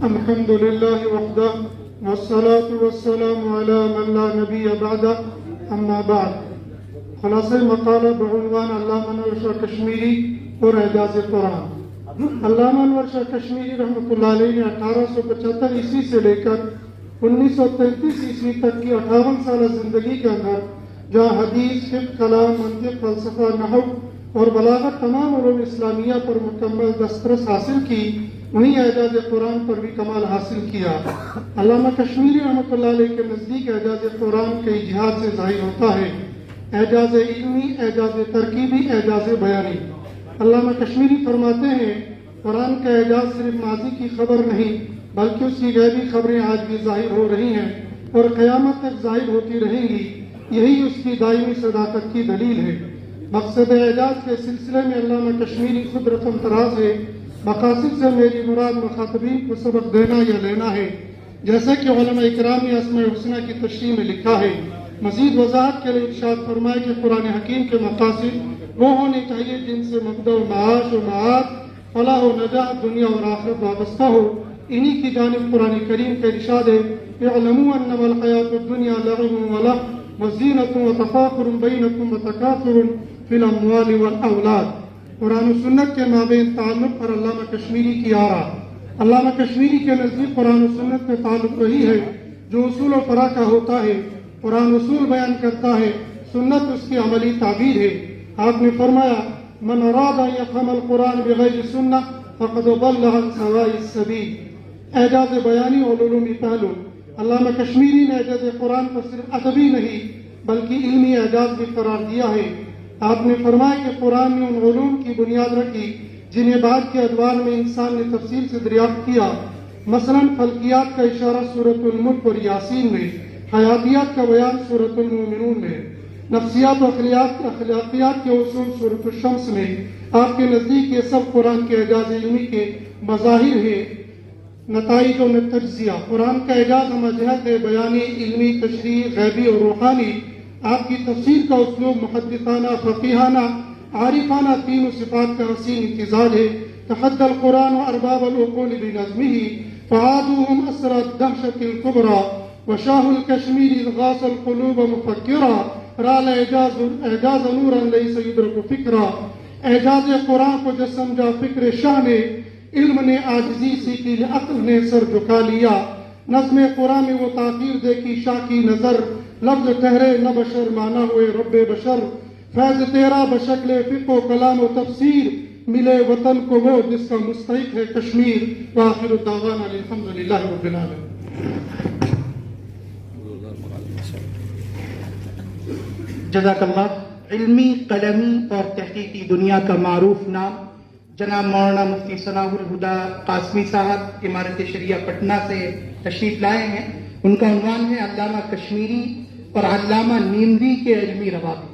الحمد لله وحده والصلاة والسلام على من لا نبي بعده اما بعد. خلاصہ مقالہ بعنوان علامہ انور شاہ کشمیری اور اعجاز قرآن. علامہ انور شاہ کشمیری رحمۃ اللہ علیہ نے 1875 عیسوی سے لے کر 1933 عیسوی تک کی 58 سالہ زندگی کے اندر جہاں حدیث، فقہ، کلام، منطق، فلسفہ، نحو اور بلاغت تمام علوم اسلامیہ پر مکمل دسترس حاصل کی، وہیں اعجاز قرآن پر بھی کمال حاصل کیا. علامہ کشمیری رحمۃ اللہ علیہ کے نزدیک اعجاز قرآن کئی جہات سے ظاہر ہوتا ہے: اعجاز علمی، اعجاز ترکیبی، اعجاز بیانی. علامہ کشمیری فرماتے ہیں قرآن کا اعجاز صرف ماضی کی خبر نہیں بلکہ اس کی غیبی خبریں آج بھی ظاہر ہو رہی ہیں اور قیامت تک ظاہر ہوتی رہیں گی. یہی اس کی دائمی صداقت کی دلیل ہے. مقصد اعجاز کے سلسلے میں علامہ کشمیری خود رقم طراز ہے. مقاصد سے میری مراد مخاطبین کو سبق دینا یا لینا ہے، جیسے کہ علماء اکرام نے اسماء الحسنی کی تشریح میں لکھا ہے. مزید وضاحت کے لیے ارشاد فرمائے کہ قرآن حکیم کے مقاصد وہ ہونے چاہیے جن سے مبدا و معاش و معاد، فلاح و نجات دنیا اور آخرت وابستہ ہو. انہی کی جانب قرآن کریم کا ارشاد ہے: اعلموا انما الحیات الدنیا لعب و لہو وزینۃ وتفاخر بینکم وتکاثر فی الاموال والاولاد. قرآن و سنت کے مابین تعلق پر علامہ کشمیری کی آراء. علامہ کشمیری کے نزدیک قرآن و سنت میں تعلق وہی ہے جو اصول و فرع کا ہوتا ہے. قرآن اصول بیان کرتا ہے، سنت اس کی عملی تعبیر ہے. آپ نے فرمایا: من اراد ان یفهم القرآن بغیر سنہ فقد ضل عن سواء السبیل. اعجاز بیانی اور علومی پہلو. علامہ کشمیری نے اعجاز قرآن کو صرف ادبی نہیں بلکہ علمی اعجاز بھی قرار دیا ہے. آپ نے فرمایا کہ قرآن نے ان علوم کی بنیاد رکھی جنہیں بعد کے ادوار میں انسان نے تفصیل سے دریافت کیا. مثلا فلکیات کا اشارہ سورۃ الملک اور یاسین میں، حیاتیات کا بیان سورۃ المومنون میں، نفسیات و اخلاقیات کے اصول سورۃ الشمس میں. آپ کے نزدیک یہ سب قرآن کے اعجاز علمی کے مظاہر ہیں. نتائج و تجزیہ. قرآن کا اعجاز ہم جہت ہے: بیانی، علمی، تشریحی، غیبی اور روحانی. آپ کی تفسیر کا اسلوب محدثانہ، فقیہانہ، عارفانہ تین صفات کا حسین امتزاج ہے. تحدى القرآن ارباب العقول بنظمه فعادوهم اسرى الدهشة الكبرى وشاه الكشمير اذ غاص القلوب مفكرا رال اعجاز نورا ليس يدرك فكرا. اعجاز قرآن کو جو سمجھا فکر شاہ نے، علم نے عاجزی سیکھی، عقل نے سر جھکا لیا. نظم قرآن میں وہ تاثیر دیکھی شاہ کی نظر، لفظ ٹھہرے نہ بشر مانا ہوئے رب بشر. فیض تیرا بشکل فقہ و کلام و تفسیر، ملے وطن کو وہ جس کا مستحق ہے کشمیر. وآخر الدعوانا الحمدللہ رب العالمین. جزاک اللہ. علمی، قلمی اور تحقیقی دنیا کا معروف نام جناب مولانا مفتی ثناء الہدیٰ قاسمی صاحب عمارت شریعہ پٹنہ سے تشریف لائے ہیں. ان کا عنوان ہے علامہ کشمیری اور علامہ نیموی کے علمی روابط.